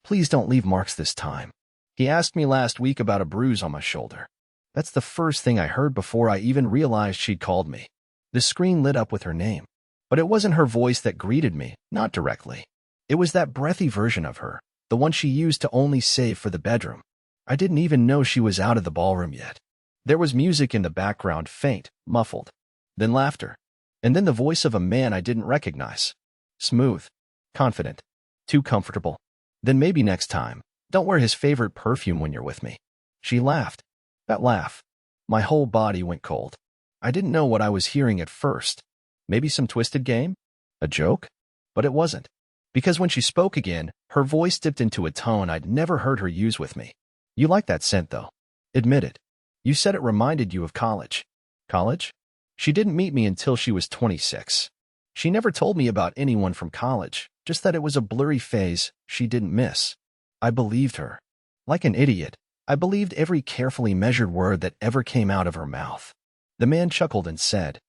Please don't leave marks this time. He asked me last week about a bruise on my shoulder. That's the first thing I heard before I even realized she'd called me. The screen lit up with her name. But it wasn't her voice that greeted me, not directly. It was that breathy version of her, the one she used to only save for the bedroom. I didn't even know she was out of the ballroom yet. There was music in the background, faint, muffled. Then laughter. And then the voice of a man I didn't recognize. Smooth. Confident. Too comfortable. Then maybe next time, don't wear his favorite perfume when you're with me. She laughed. That laugh. My whole body went cold. I didn't know what I was hearing at first. Maybe some twisted game? A joke? But it wasn't. Because when she spoke again, her voice dipped into a tone I'd never heard her use with me. You like that scent, though. Admit it. You said it reminded you of college. College? She didn't meet me until she was 26. She never told me about anyone from college, just that it was a blurry phase she didn't miss. I believed her. Like an idiot, I believed every carefully measured word that ever came out of her mouth. The man chuckled and said,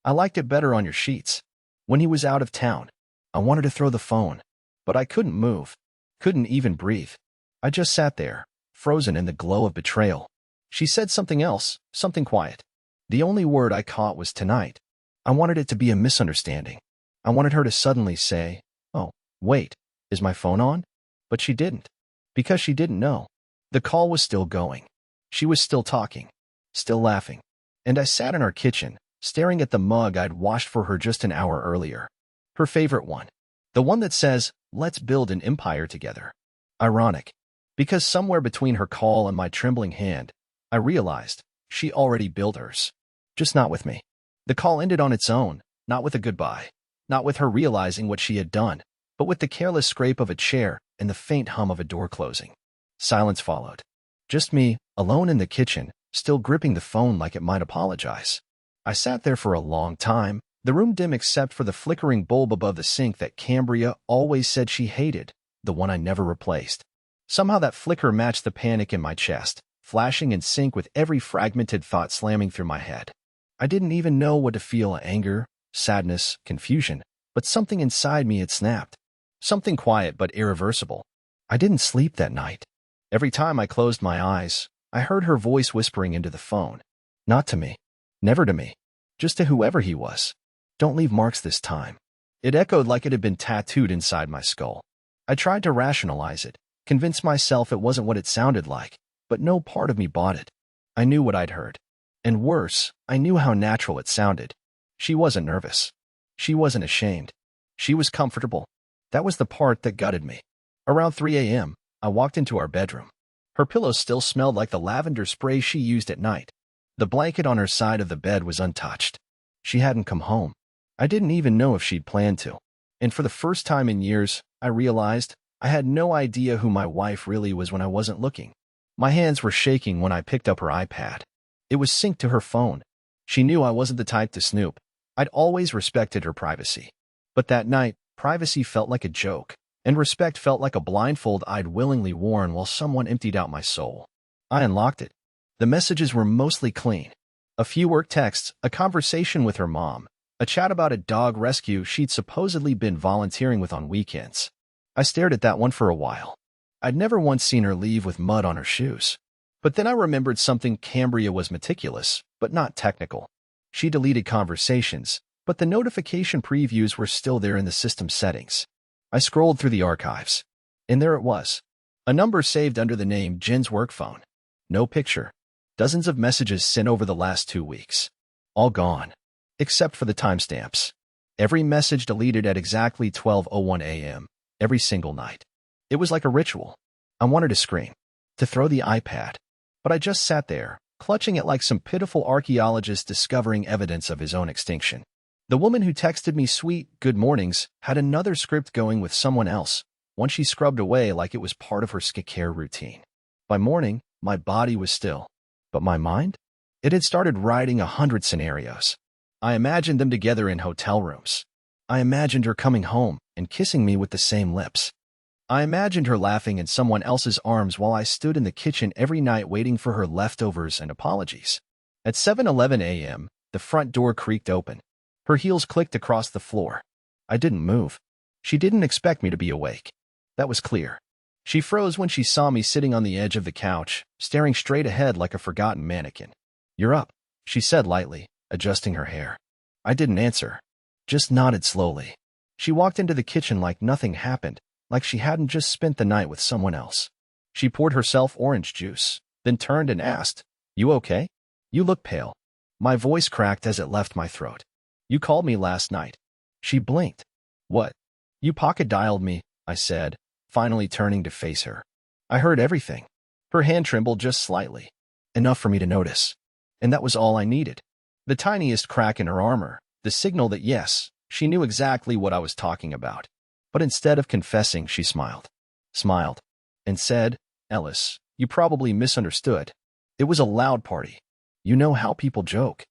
I liked it better on your sheets. When he was out of town, I wanted to throw the phone, but I couldn't move, couldn't even breathe. I just sat there, frozen in the glow of betrayal. She said something else, something quiet. The only word I caught was tonight. I wanted it to be a misunderstanding. I wanted her to suddenly say, oh, wait, is my phone on? But she didn't, because she didn't know. The call was still going. She was still talking, still laughing. And I sat in our kitchen, staring at the mug I'd washed for her just an hour earlier. Her favorite one. The one that says, let's build an empire together. Ironic, because somewhere between her call and my trembling hand, I realized she already built hers. Just not with me. The call ended on its own, not with a goodbye, not with her realizing what she had done, but with the careless scrape of a chair and the faint hum of a door closing. Silence followed. Just me, alone in the kitchen, still gripping the phone like it might apologize. I sat there for a long time, the room dim except for the flickering bulb above the sink that Cambria always said she hated, the one I never replaced. Somehow that flicker matched the panic in my chest, flashing in sync with every fragmented thought slamming through my head. I didn't even know what to feel: anger, sadness, confusion, but something inside me had snapped. Something quiet but irreversible. I didn't sleep that night. Every time I closed my eyes, I heard her voice whispering into the phone. Not to me. Never to me. Just to whoever he was. Don't leave marks this time. It echoed like it had been tattooed inside my skull. I tried to rationalize it, convince myself it wasn't what it sounded like, but no part of me bought it. I knew what I'd heard. And worse, I knew how natural it sounded. She wasn't nervous. She wasn't ashamed. She was comfortable. That was the part that gutted me. Around 3 a.m., I walked into our bedroom. Her pillows still smelled like the lavender spray she used at night. The blanket on her side of the bed was untouched. She hadn't come home. I didn't even know if she'd planned to. And for the first time in years, I realized I had no idea who my wife really was when I wasn't looking. My hands were shaking when I picked up her iPad. It was synced to her phone. She knew I wasn't the type to snoop. I'd always respected her privacy. But that night, privacy felt like a joke, and respect felt like a blindfold I'd willingly worn while someone emptied out my soul. I unlocked it. The messages were mostly clean. A few work texts, a conversation with her mom, a chat about a dog rescue she'd supposedly been volunteering with on weekends. I stared at that one for a while. I'd never once seen her leave with mud on her shoes. But then I remembered something. Cambria was meticulous, but not technical. She deleted conversations, but the notification previews were still there in the system settings. I scrolled through the archives, and there it was. A number saved under the name Jen's work phone. No picture. Dozens of messages sent over the last 2 weeks. All gone. Except for the timestamps. Every message deleted at exactly 12:01 a.m. every single night. It was like a ritual. I wanted to scream, to throw the iPad. But I just sat there, clutching it like some pitiful archaeologist discovering evidence of his own extinction. The woman who texted me sweet good mornings had another script going with someone else, one she scrubbed away like it was part of her skincare routine. By morning, my body was still. But my mind? It had started writing 100 scenarios. I imagined them together in hotel rooms. I imagined her coming home and kissing me with the same lips. I imagined her laughing in someone else's arms while I stood in the kitchen every night waiting for her leftovers and apologies. At 7:11 a.m., the front door creaked open. Her heels clicked across the floor. I didn't move. She didn't expect me to be awake. That was clear. She froze when she saw me sitting on the edge of the couch, staring straight ahead like a forgotten mannequin. "You're up," she said lightly, adjusting her hair. I didn't answer, just nodded slowly. She walked into the kitchen like nothing happened, like she hadn't just spent the night with someone else. She poured herself orange juice, then turned and asked, "You okay? You look pale." My voice cracked as it left my throat. "You called me last night." She blinked. "What?" "You pocket-dialed me," I said, finally turning to face her. "I heard everything." Her hand trembled just slightly, enough for me to notice. And that was all I needed. The tiniest crack in her armor, the signal that yes, she knew exactly what I was talking about. But instead of confessing, she smiled, and said, "Ellis, you probably misunderstood. It was a loud party. You know how people joke."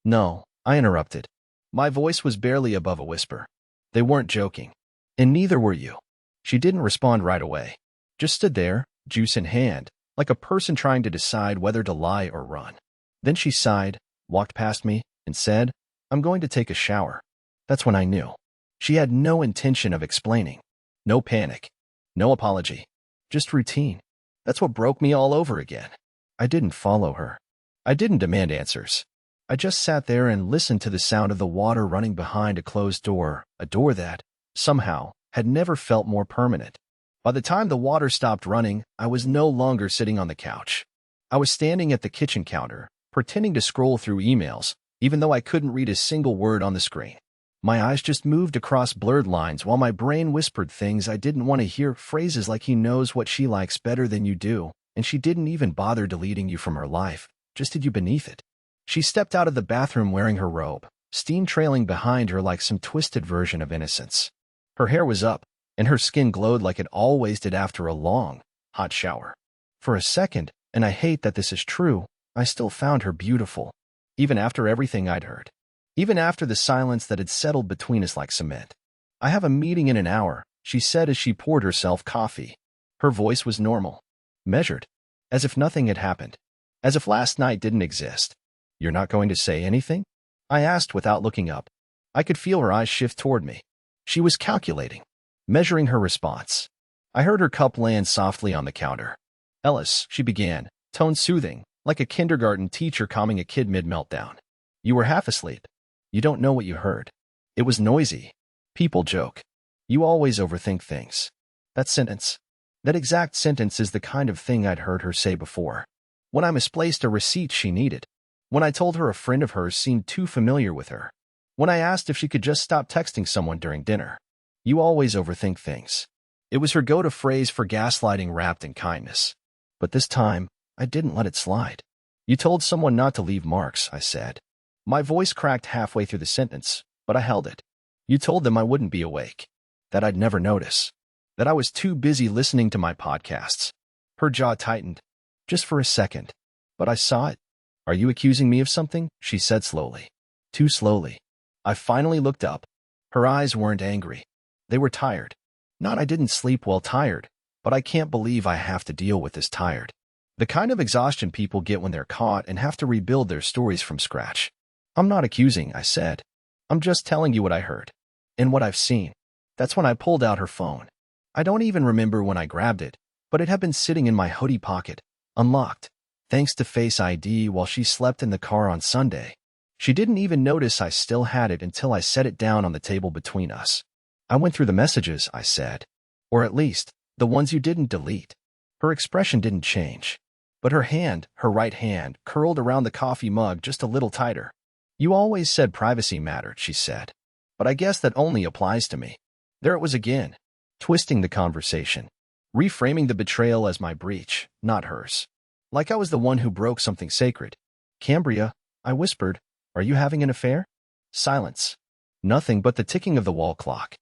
"No," I interrupted. My voice was barely above a whisper. "They weren't joking. And neither were you." She didn't respond right away, just stood there, juice in hand, like a person trying to decide whether to lie or run. Then she sighed, walked past me, and said, "I'm going to take a shower." That's when I knew. She had no intention of explaining. No panic. No apology. Just routine. That's what broke me all over again. I didn't follow her. I didn't demand answers. I just sat there and listened to the sound of the water running behind a closed door, a door that, somehow, had never felt more permanent. By the time the water stopped running, I was no longer sitting on the couch. I was standing at the kitchen counter, pretending to scroll through emails, even though I couldn't read a single word on the screen. My eyes just moved across blurred lines while my brain whispered things I didn't want to hear, phrases like "he knows what she likes better than you do, and she didn't even bother deleting you from her life, just hid you beneath it." She stepped out of the bathroom wearing her robe, steam trailing behind her like some twisted version of innocence. Her hair was up, and her skin glowed like it always did after a long, hot shower. For a second, and I hate that this is true, I still found her beautiful, even after everything I'd heard. Even after the silence that had settled between us like cement. "I have a meeting in an hour," she said as she poured herself coffee. Her voice was normal, measured, as if nothing had happened, as if last night didn't exist. "You're not going to say anything?" I asked without looking up. I could feel her eyes shift toward me. She was calculating, measuring her response. I heard her cup land softly on the counter. "Ellis," she began, tone soothing, like a kindergarten teacher calming a kid mid-meltdown. "You were half asleep. You don't know what you heard. It was noisy. People joke. You always overthink things." That sentence, that exact sentence is the kind of thing I'd heard her say before. When I misplaced a receipt she needed. When I told her a friend of hers seemed too familiar with her. When I asked if she could just stop texting someone during dinner. "You always overthink things." It was her go-to phrase for gaslighting wrapped in kindness. But this time, I didn't let it slide. "You told someone not to leave marks," I said. My voice cracked halfway through the sentence, but I held it. "You told them I wouldn't be awake. That I'd never notice. That I was too busy listening to my podcasts." Her jaw tightened, just for a second. "But I saw it." "Are you accusing me of something?" she said slowly. Too slowly. I finally looked up. Her eyes weren't angry. They were tired. Not I didn't sleep well tired, but I can't believe I have to deal with this tired. The kind of exhaustion people get when they're caught and have to rebuild their stories from scratch. "I'm not accusing," I said. "I'm just telling you what I heard. And what I've seen." That's when I pulled out her phone. I don't even remember when I grabbed it, but it had been sitting in my hoodie pocket, unlocked, thanks to Face ID while she slept in the car on Sunday. She didn't even notice I still had it until I set it down on the table between us. "I went through the messages," I said. "Or at least, the ones you didn't delete." Her expression didn't change. But her hand, her right hand, curled around the coffee mug just a little tighter. "You always said privacy mattered," she said. "But I guess that only applies to me." There it was again, twisting the conversation, reframing the betrayal as my breach, not hers. Like I was the one who broke something sacred. "Cambria," I whispered, "are you having an affair?" Silence. Nothing but the ticking of the wall clock.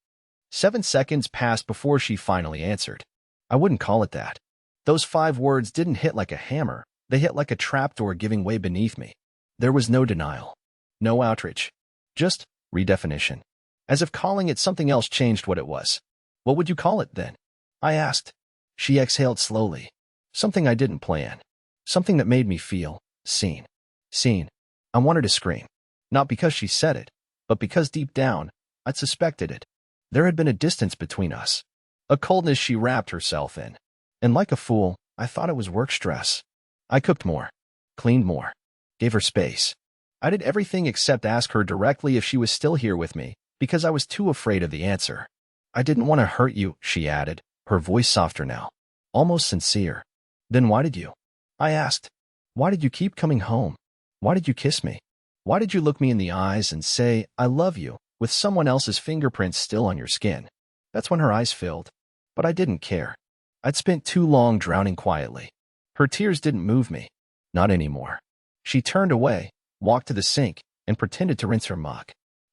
7 seconds passed before she finally answered. I wouldn't call it that. Those 5 words didn't hit like a hammer. They hit like a trapdoor giving way beneath me. There was no denial. No outrage. Just redefinition. As if calling it something else changed what it was. "What would you call it, then?" I asked. She exhaled slowly. Something I didn't plan. Something that made me feel seen. Seen. I wanted to scream. Not because she said it, but because deep down, I'd suspected it. There had been a distance between us. a coldness she wrapped herself in. And like a fool, I thought it was work stress. I cooked more, cleaned more, gave her space. I did everything except ask her directly if she was still here with me, because I was too afraid of the answer. I didn't want to hurt you, she added, her voice softer now, almost sincere. Then why did you? I asked. Why did you keep coming home? Why did you kiss me? Why did you look me in the eyes and say, I love you, with someone else's fingerprints still on your skin? That's when her eyes filled. But I didn't care. I'd spent too long drowning quietly. Her tears didn't move me. Not anymore. She turned away, walked to the sink, and pretended to rinse her mug.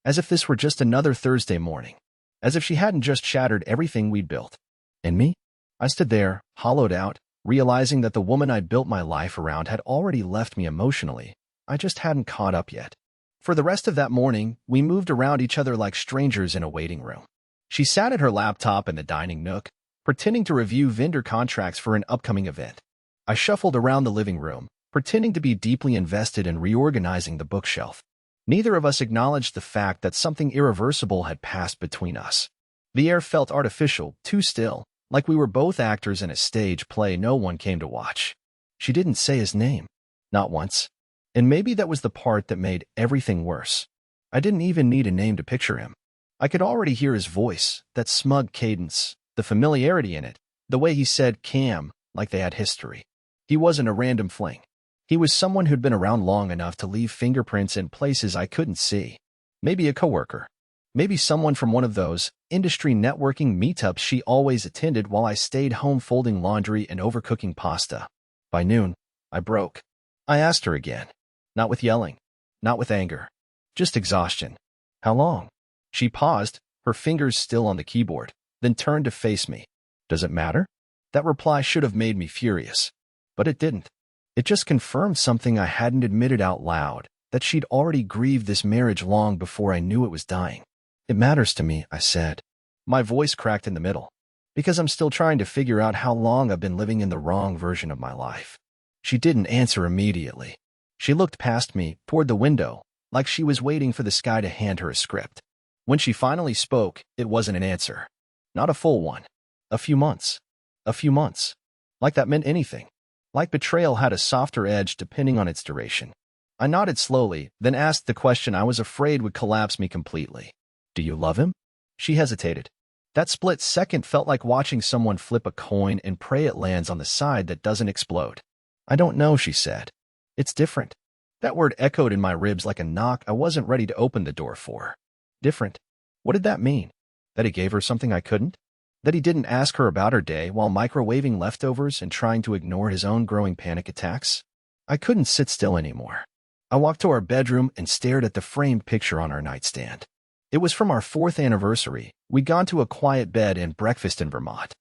As if this were just another Thursday morning. As if she hadn't just shattered everything we'd built. And me? I stood there, hollowed out, realizing that the woman I'd built my life around had already left me emotionally. I just hadn't caught up yet. For the rest of that morning, we moved around each other like strangers in a waiting room. She sat at her laptop in the dining nook, pretending to review vendor contracts for an upcoming event. I shuffled around the living room, pretending to be deeply invested in reorganizing the bookshelf. Neither of us acknowledged the fact that something irreversible had passed between us. The air felt artificial, too still, like we were both actors in a stage play no one came to watch. She didn't say his name. Not once. And maybe that was the part that made everything worse. I didn't even need a name to picture him. I could already hear his voice, that smug cadence, the familiarity in it, the way he said Cam, like they had history. He wasn't a random fling. He was someone who'd been around long enough to leave fingerprints in places I couldn't see. Maybe a coworker. Maybe someone from one of those industry networking meetups she always attended while I stayed home folding laundry and overcooking pasta. By noon, I broke. I asked her again. Not with yelling. Not with anger. Just exhaustion. How long? She paused, her fingers still on the keyboard, then turned to face me. Does it matter? That reply should have made me furious. But it didn't. It just confirmed something I hadn't admitted out loud, that she'd already grieved this marriage long before I knew it was dying. It matters to me, I said. My voice cracked in the middle. Because I'm still trying to figure out how long I've been living in the wrong version of my life. She didn't answer immediately. She looked past me, toward the window, like she was waiting for the sky to hand her a script. When she finally spoke, it wasn't an answer. Not a full one. A few months. A few months. Like that meant anything. Like betrayal had a softer edge depending on its duration. I nodded slowly, then asked the question I was afraid would collapse me completely. Do you love him? She hesitated. That split second felt like watching someone flip a coin and pray it lands on the side that doesn't explode. I don't know, she said. It's different. That word echoed in my ribs like a knock I wasn't ready to open the door for. Different. What did that mean? That he gave her something I couldn't? That he didn't ask her about her day while microwaving leftovers and trying to ignore his own growing panic attacks? I couldn't sit still anymore. I walked to our bedroom and stared at the framed picture on our nightstand. It was from our 4th anniversary. We'd gone to a quiet bed and breakfast in Vermont.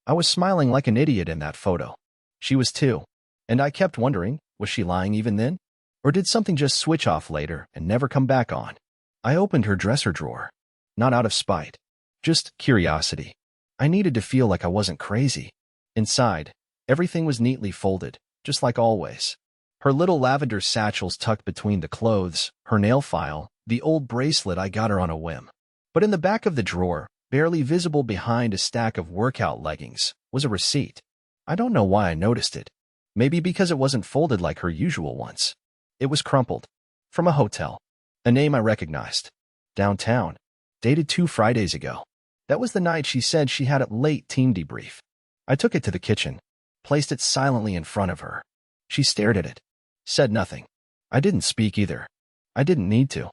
I was smiling like an idiot in that photo. She was too. And I kept wondering, was she lying even then? Or did something just switch off later and never come back on? I opened her dresser drawer. Not out of spite. Just curiosity. I needed to feel like I wasn't crazy. Inside, everything was neatly folded, just like always. Her little lavender satchels tucked between the clothes, her nail file, the old bracelet I got her on a whim. But in the back of the drawer, barely visible behind a stack of workout leggings, was a receipt. I don't know why I noticed it. Maybe because it wasn't folded like her usual ones. It was crumpled. From a hotel. A name I recognized. Downtown. Dated 2 Fridays ago. That was the night she said she had a late team debrief. I took it to the kitchen, placed it silently in front of her. She stared at it. Said nothing. I didn't speak either. I didn't need to.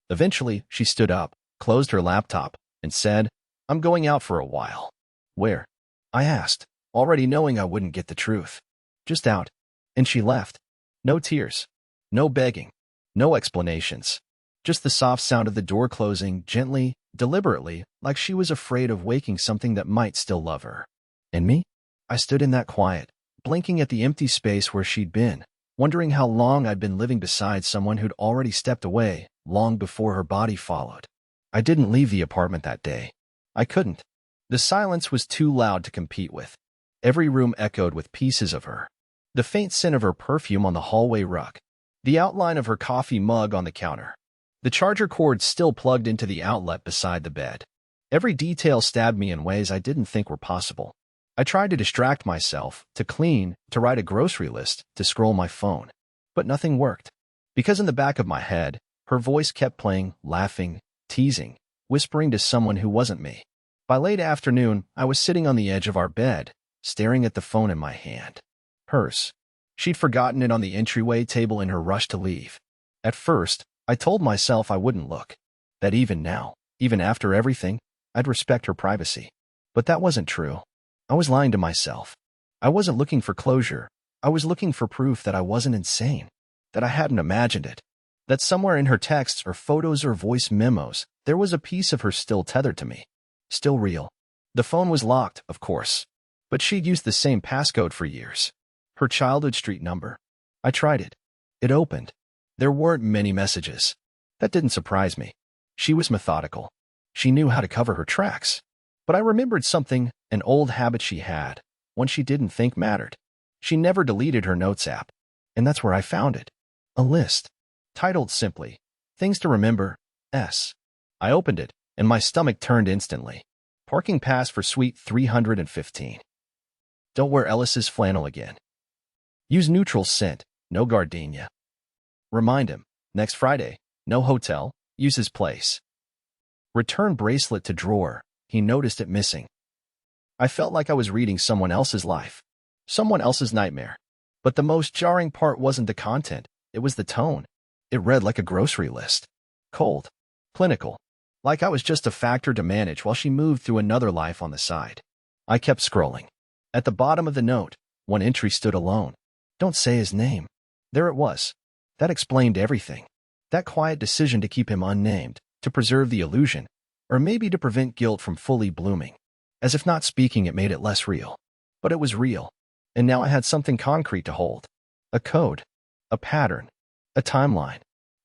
Eventually, she stood up, closed her laptop, and said, I'm going out for a while. Where? I asked, already knowing I wouldn't get the truth. Just out. And she left. No tears. No begging. No explanations. Just the soft sound of the door closing, gently, deliberately, like she was afraid of waking something that might still love her. And me? I stood in that quiet, blinking at the empty space where she'd been, wondering how long I'd been living beside someone who'd already stepped away, long before her body followed. I didn't leave the apartment that day. I couldn't. The silence was too loud to compete with. Every room echoed with pieces of her. The faint scent of her perfume on the hallway rug. The outline of her coffee mug on the counter. The charger cord still plugged into the outlet beside the bed. Every detail stabbed me in ways I didn't think were possible. I tried to distract myself, to clean, to write a grocery list, to scroll my phone. But nothing worked. Because in the back of my head, her voice kept playing, laughing, teasing, whispering to someone who wasn't me. By late afternoon, I was sitting on the edge of our bed, staring at the phone in my hand. Hers. She'd forgotten it on the entryway table in her rush to leave. At first, I told myself I wouldn't look. That even now, even after everything, I'd respect her privacy. But that wasn't true. I was lying to myself. I wasn't looking for closure. I was looking for proof that I wasn't insane, that I hadn't imagined it, that somewhere in her texts or photos or voice memos, there was a piece of her still tethered to me, still real. The phone was locked, of course, but she'd used the same passcode for years. Her childhood street number. I tried it. It opened. There weren't many messages. That didn't surprise me. She was methodical. She knew how to cover her tracks. But I remembered something, an old habit she had, one she didn't think mattered. She never deleted her notes app. And that's where I found it. A list. Titled simply, Things to Remember, S. I opened it, and my stomach turned instantly. Parking pass for suite 315. Don't wear Ellis's flannel again. Use neutral scent, no gardenia. Remind him, next Friday, no hotel, use his place. Return bracelet to drawer. He noticed it missing. I felt like I was reading someone else's life, someone else's nightmare. But the most jarring part wasn't the content, it was the tone. It read like a grocery list. Cold. Clinical. Like I was just a factor to manage while she moved through another life on the side. I kept scrolling. At the bottom of the note, one entry stood alone. Don't say his name. There it was. That explained everything. That quiet decision to keep him unnamed, to preserve the illusion, or maybe to prevent guilt from fully blooming. As if not speaking it made it less real. But it was real. And now I had something concrete to hold. A code. A pattern. A timeline.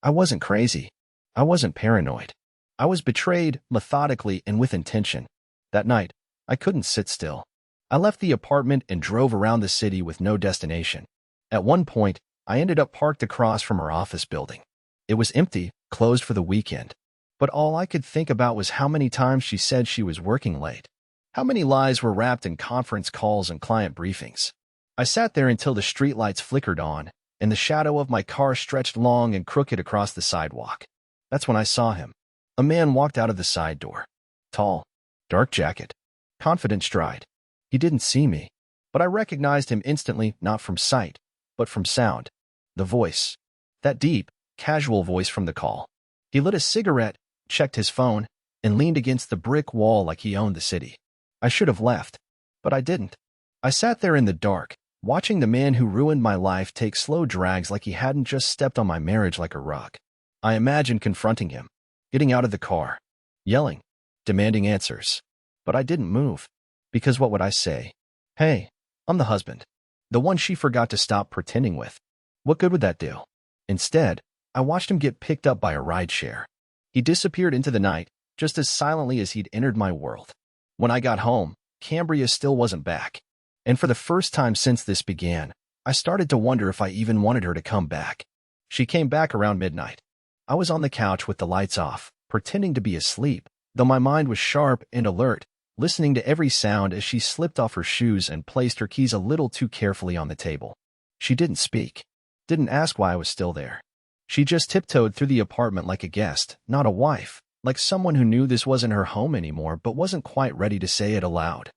I wasn't crazy. I wasn't paranoid. I was betrayed, methodically and with intention. That night, I couldn't sit still. I left the apartment and drove around the city with no destination. At one point, I ended up parked across from her office building. It was empty, closed for the weekend. But all I could think about was how many times she said she was working late. How many lies were wrapped in conference calls and client briefings. I sat there until the streetlights flickered on, and the shadow of my car stretched long and crooked across the sidewalk. That's when I saw him. A man walked out of the side door. Tall, dark jacket, confident stride. He didn't see me, but I recognized him instantly, not from sight, but from sound. The voice. That deep, casual voice from the call. He lit a cigarette, checked his phone, and leaned against the brick wall like he owned the city. I should have left, but I didn't. I sat there in the dark, watching the man who ruined my life take slow drags like he hadn't just stepped on my marriage like a rug. I imagined confronting him, getting out of the car, yelling, demanding answers. But I didn't move, because what would I say? Hey, I'm the husband. The one she forgot to stop pretending with. What good would that do? Instead, I watched him get picked up by a rideshare. He disappeared into the night, just as silently as he'd entered my world. When I got home, Cambria still wasn't back. And for the first time since this began, I started to wonder if I even wanted her to come back. She came back around midnight. I was on the couch with the lights off, pretending to be asleep, though my mind was sharp and alert, listening to every sound as she slipped off her shoes and placed her keys a little too carefully on the table. She didn't speak, didn't ask why I was still there. She just tiptoed through the apartment like a guest, not a wife, like someone who knew this wasn't her home anymore but wasn't quite ready to say it aloud.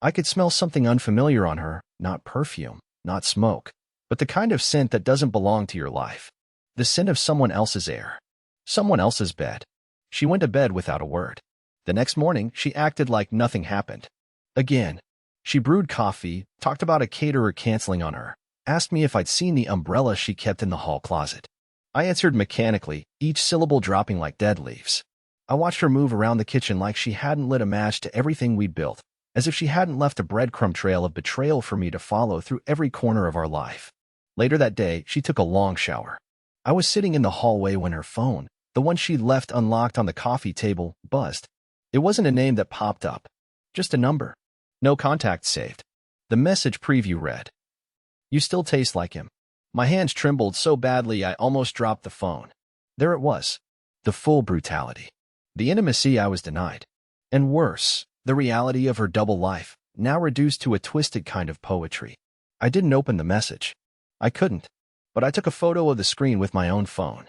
I could smell something unfamiliar on her, not perfume, not smoke, but the kind of scent that doesn't belong to your life. The scent of someone else's air, someone else's bed. She went to bed without a word. The next morning, she acted like nothing happened. Again, she brewed coffee, talked about a caterer canceling on her, asked me if I'd seen the umbrella she kept in the hall closet. I answered mechanically, each syllable dropping like dead leaves. I watched her move around the kitchen like she hadn't lit a match to everything we'd built, as if she hadn't left a breadcrumb trail of betrayal for me to follow through every corner of our life. Later that day, she took a long shower. I was sitting in the hallway when her phone, the one she'd left unlocked on the coffee table, buzzed. It wasn't a name that popped up, just a number. No contact saved. The message preview read, "You still taste like him." My hands trembled so badly I almost dropped the phone. There it was. The full brutality. The intimacy I was denied. And worse, the reality of her double life, now reduced to a twisted kind of poetry. I didn't open the message. I couldn't. But I took a photo of the screen with my own phone.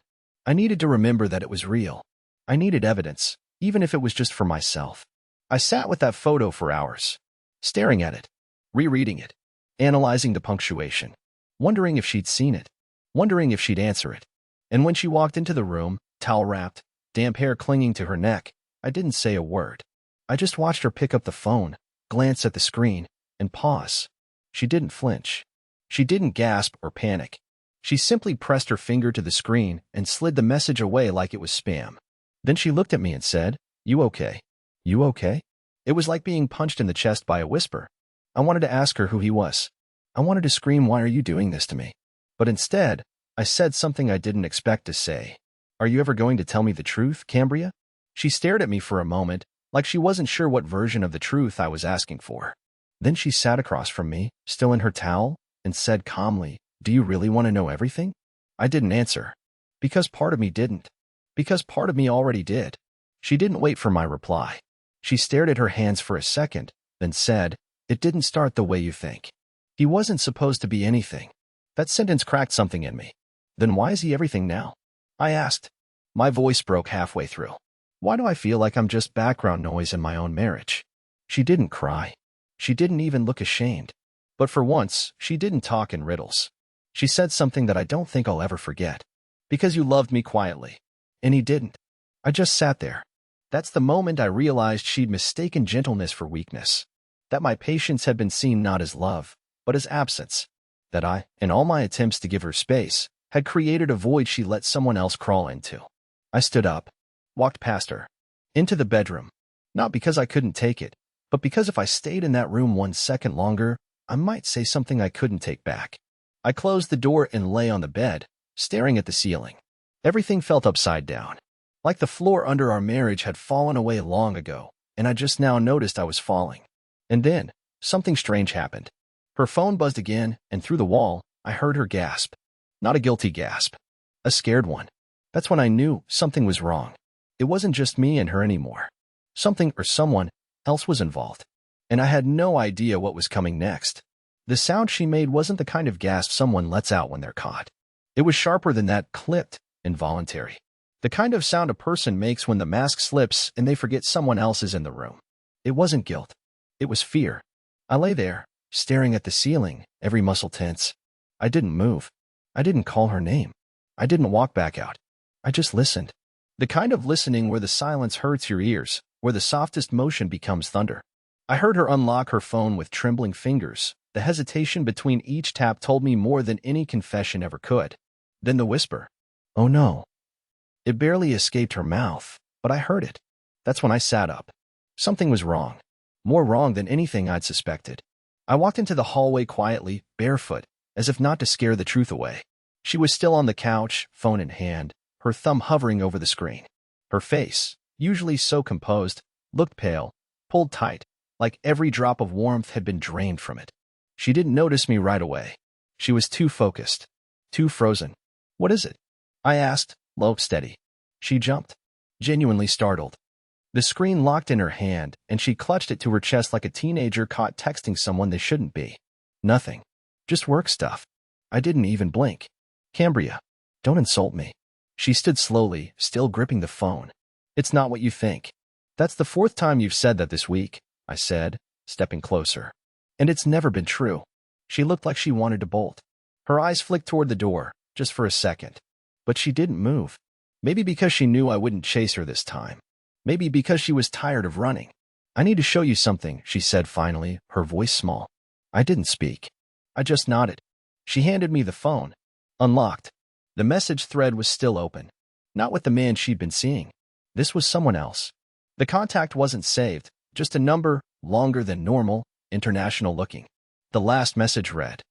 I needed to remember that it was real. I needed evidence, even if it was just for myself. I sat with that photo for hours, staring at it, rereading it, analyzing the punctuation, wondering if she'd seen it, wondering if she'd answer it. And when she walked into the room, towel-wrapped, damp hair clinging to her neck, I didn't say a word. I just watched her pick up the phone, glance at the screen, and pause. She didn't flinch. She didn't gasp or panic. She simply pressed her finger to the screen and slid the message away like it was spam. Then she looked at me and said, "You okay? You okay?" It was like being punched in the chest by a whisper. I wanted to ask her who he was. I wanted to scream, "Why are you doing this to me?" But instead, I said something I didn't expect to say. "Are you ever going to tell me the truth, Cambria?" She stared at me for a moment, like she wasn't sure what version of the truth I was asking for. Then she sat across from me, still in her towel, and said calmly, "Do you really want to know everything?" I didn't answer. Because part of me didn't. Because part of me already did. She didn't wait for my reply. She stared at her hands for a second, then said, "It didn't start the way you think. He wasn't supposed to be anything." That sentence cracked something in me. "Then why is he everything now?" I asked. My voice broke halfway through. "Why do I feel like I'm just background noise in my own marriage?" She didn't cry. She didn't even look ashamed. But for once, she didn't talk in riddles. She said something that I don't think I'll ever forget. "Because you loved me quietly." And he didn't. I just sat there. That's the moment I realized she'd mistaken gentleness for weakness. That my patience had been seen not as love, but as absence. That I, in all my attempts to give her space, had created a void she let someone else crawl into. I stood up, walked past her, into the bedroom. Not because I couldn't take it, but because if I stayed in that room 1 second longer, I might say something I couldn't take back. I closed the door and lay on the bed, staring at the ceiling. Everything felt upside down, like the floor under our marriage had fallen away long ago, and I just now noticed I was falling. And then, something strange happened. Her phone buzzed again, and through the wall, I heard her gasp. Not a guilty gasp. A scared one. That's when I knew something was wrong. It wasn't just me and her anymore. Something or someone else was involved. And I had no idea what was coming next. The sound she made wasn't the kind of gasp someone lets out when they're caught. It was sharper than that, clipped, involuntary. The kind of sound a person makes when the mask slips and they forget someone else is in the room. It wasn't guilt. It was fear. I lay there, staring at the ceiling, every muscle tense. I didn't move. I didn't call her name. I didn't walk back out. I just listened. The kind of listening where the silence hurts your ears, where the softest motion becomes thunder. I heard her unlock her phone with trembling fingers. The hesitation between each tap told me more than any confession ever could. Then the whisper. "Oh no." It barely escaped her mouth, but I heard it. That's when I sat up. Something was wrong. More wrong than anything I'd suspected. I walked into the hallway quietly, barefoot, as if not to scare the truth away. She was still on the couch, phone in hand, her thumb hovering over the screen. Her face, usually so composed, looked pale, pulled tight, like every drop of warmth had been drained from it. She didn't notice me right away. She was too focused, too frozen. "What is it?" I asked, low, steady. She jumped, genuinely startled. The screen locked in her hand, and she clutched it to her chest like a teenager caught texting someone they shouldn't be. "Nothing. Just work stuff." I didn't even blink. "Cambria, don't insult me." She stood slowly, still gripping the phone. "It's not what you think." "That's the 4th time you've said that this week," I said, stepping closer. "And it's never been true." She looked like she wanted to bolt. Her eyes flicked toward the door, just for a second. But she didn't move. Maybe because she knew I wouldn't chase her this time. Maybe because she was tired of running. "I need to show you something," she said finally, her voice small. I didn't speak. I just nodded. She handed me the phone. Unlocked. The message thread was still open. Not with the man she'd been seeing. This was someone else. The contact wasn't saved, just a number, longer than normal, international looking. The last message read,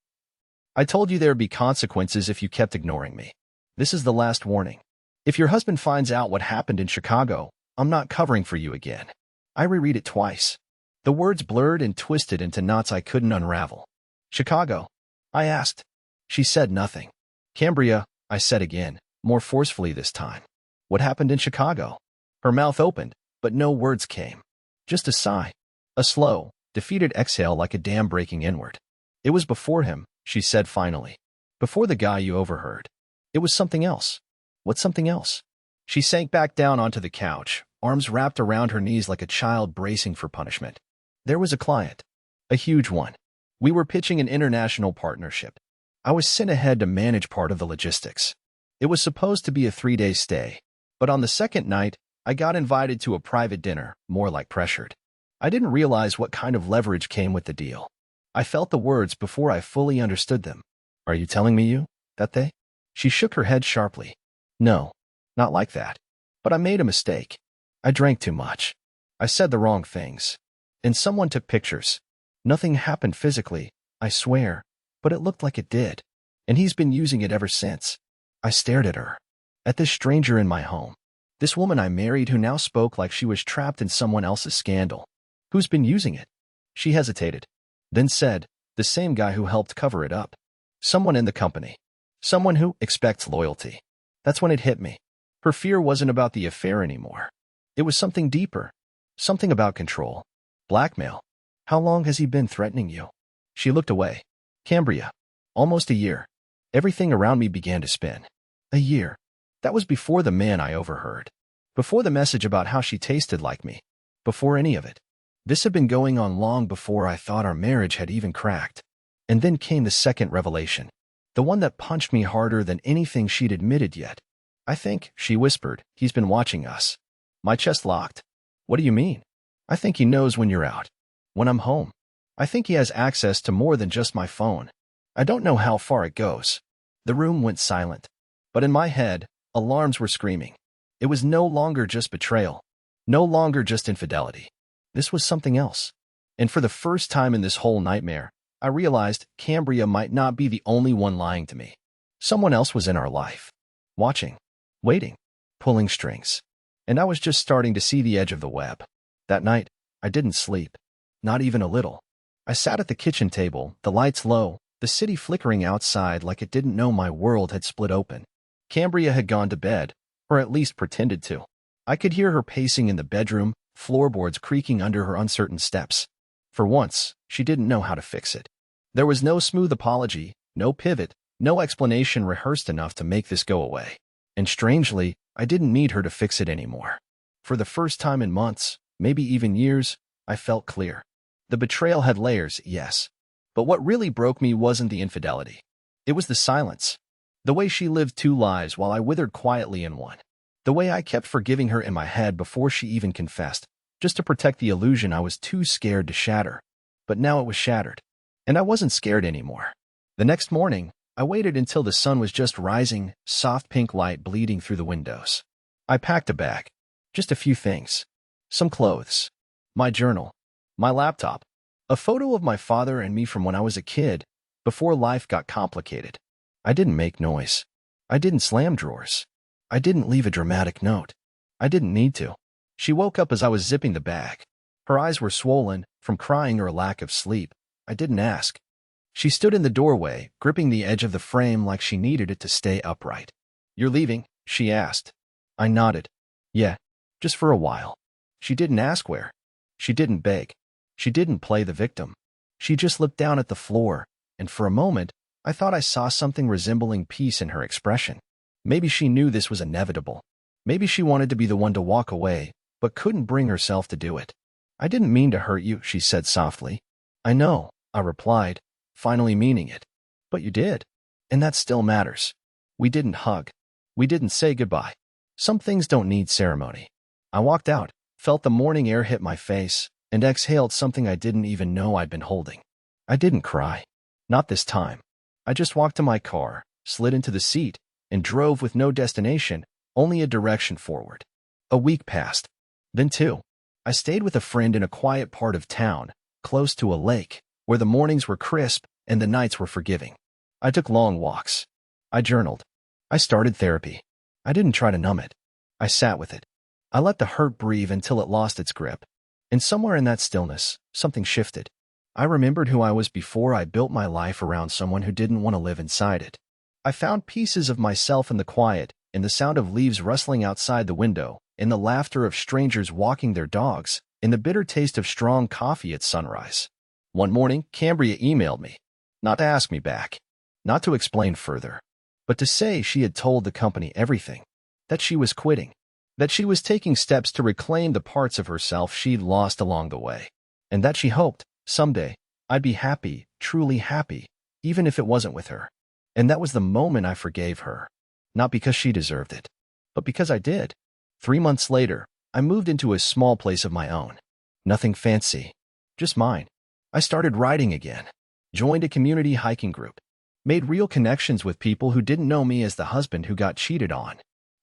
"I told you there'd be consequences if you kept ignoring me. This is the last warning. If your husband finds out what happened in Chicago, I'm not covering for you again." I reread it twice. The words blurred and twisted into knots I couldn't unravel. "Chicago?" I asked. She said nothing. "Cambria," I said again, more forcefully this time. "What happened in Chicago?" Her mouth opened, but no words came. Just a sigh. A slow, defeated exhale like a dam breaking inward. It was before him, she said finally. Before the guy you overheard. It was something else. What something else? She sank back down onto the couch, arms wrapped around her knees like a child bracing for punishment. There was a client. A huge one. We were pitching an international partnership. I was sent ahead to manage part of the logistics. It was supposed to be a 3-day stay, but on the second night, I got invited to a private dinner, more like pressured. I didn't realize what kind of leverage came with the deal. I felt the words before I fully understood them. Are you telling me that they? She shook her head sharply. No, not like that. But I made a mistake. I drank too much. I said the wrong things. And someone took pictures. Nothing happened physically, I swear, but it looked like it did. And he's been using it ever since. I stared at her. At this stranger in my home. This woman I married who now spoke like she was trapped in someone else's scandal. Who's been using it? She hesitated. Then said, the same guy who helped cover it up. Someone in the company. Someone who expects loyalty. That's when it hit me. Her fear wasn't about the affair anymore. It was something deeper. Something about control. Blackmail. How long has he been threatening you? She looked away. Cambria. Almost a year. Everything around me began to spin. A year. That was before the man I overheard. Before the message about how she tasted like me. Before any of it. This had been going on long before I thought our marriage had even cracked. And then came the second revelation. The one that punched me harder than anything she'd admitted yet. I think, she whispered, he's been watching us. My chest locked. What do you mean? I think he knows when you're out. When I'm home. I think he has access to more than just my phone. I don't know how far it goes. The room went silent. But in my head, alarms were screaming. It was no longer just betrayal. No longer just infidelity. This was something else. And for the first time in this whole nightmare, I realized Cambria might not be the only one lying to me. Someone else was in our life. Watching. Waiting. Pulling strings. And I was just starting to see the edge of the web. That night, I didn't sleep. Not even a little. I sat at the kitchen table, the lights low, the city flickering outside like it didn't know my world had split open. Cambria had gone to bed, or at least pretended to. I could hear her pacing in the bedroom, floorboards creaking under her uncertain steps. For once, she didn't know how to fix it. There was no smooth apology, no pivot, no explanation rehearsed enough to make this go away. And strangely, I didn't need her to fix it anymore. For the first time in months, maybe even years, I felt clear. The betrayal had layers, yes. But what really broke me wasn't the infidelity. It was the silence. The way she lived 2 lives while I withered quietly in one. The way I kept forgiving her in my head before she even confessed, just to protect the illusion I was too scared to shatter. But now it was shattered. And I wasn't scared anymore. The next morning, I waited until the sun was just rising, soft pink light bleeding through the windows. I packed a bag. Just a few things. Some clothes. My journal. My laptop. A photo of my father and me from when I was a kid, before life got complicated. I didn't make noise. I didn't slam drawers. I didn't leave a dramatic note. I didn't need to. She woke up as I was zipping the bag. Her eyes were swollen, from crying or lack of sleep. I didn't ask. She stood in the doorway, gripping the edge of the frame like she needed it to stay upright. You're leaving? She asked. I nodded. Yeah, just for a while. She didn't ask where. She didn't beg. She didn't play the victim. She just looked down at the floor, and for a moment, I thought I saw something resembling peace in her expression. Maybe she knew this was inevitable. Maybe she wanted to be the one to walk away, but couldn't bring herself to do it. I didn't mean to hurt you, she said softly. I know, I replied, finally meaning it. But you did. And that still matters. We didn't hug. We didn't say goodbye. Some things don't need ceremony. I walked out, felt the morning air hit my face, and exhaled something I didn't even know I'd been holding. I didn't cry. Not this time. I just walked to my car, slid into the seat, and drove with no destination, only a direction forward. A week passed. Then 2. I stayed with a friend in a quiet part of town, close to a lake, where the mornings were crisp and the nights were forgiving. I took long walks. I journaled. I started therapy. I didn't try to numb it. I sat with it. I let the hurt breathe until it lost its grip. And somewhere in that stillness, something shifted. I remembered who I was before I built my life around someone who didn't want to live inside it. I found pieces of myself in the quiet, in the sound of leaves rustling outside the window, in the laughter of strangers walking their dogs, in the bitter taste of strong coffee at sunrise. One morning, Cambria emailed me, not to ask me back, not to explain further, but to say she had told the company everything, that she was quitting, that she was taking steps to reclaim the parts of herself she'd lost along the way, and that she hoped, someday, I'd be happy, truly happy, even if it wasn't with her. And that was the moment I forgave her, not because she deserved it, but because I did. 3 months later, I moved into a small place of my own. Nothing fancy, just mine. I started riding again, joined a community hiking group, made real connections with people who didn't know me as the husband who got cheated on.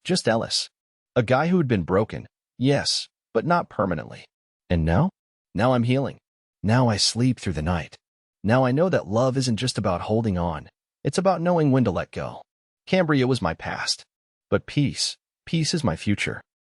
Just Ellis, a guy who had been broken, yes, but not permanently. And now? Now I'm healing. Now I sleep through the night. Now I know that love isn't just about holding on. It's about knowing when to let go. Cambria was my past. But peace is my future.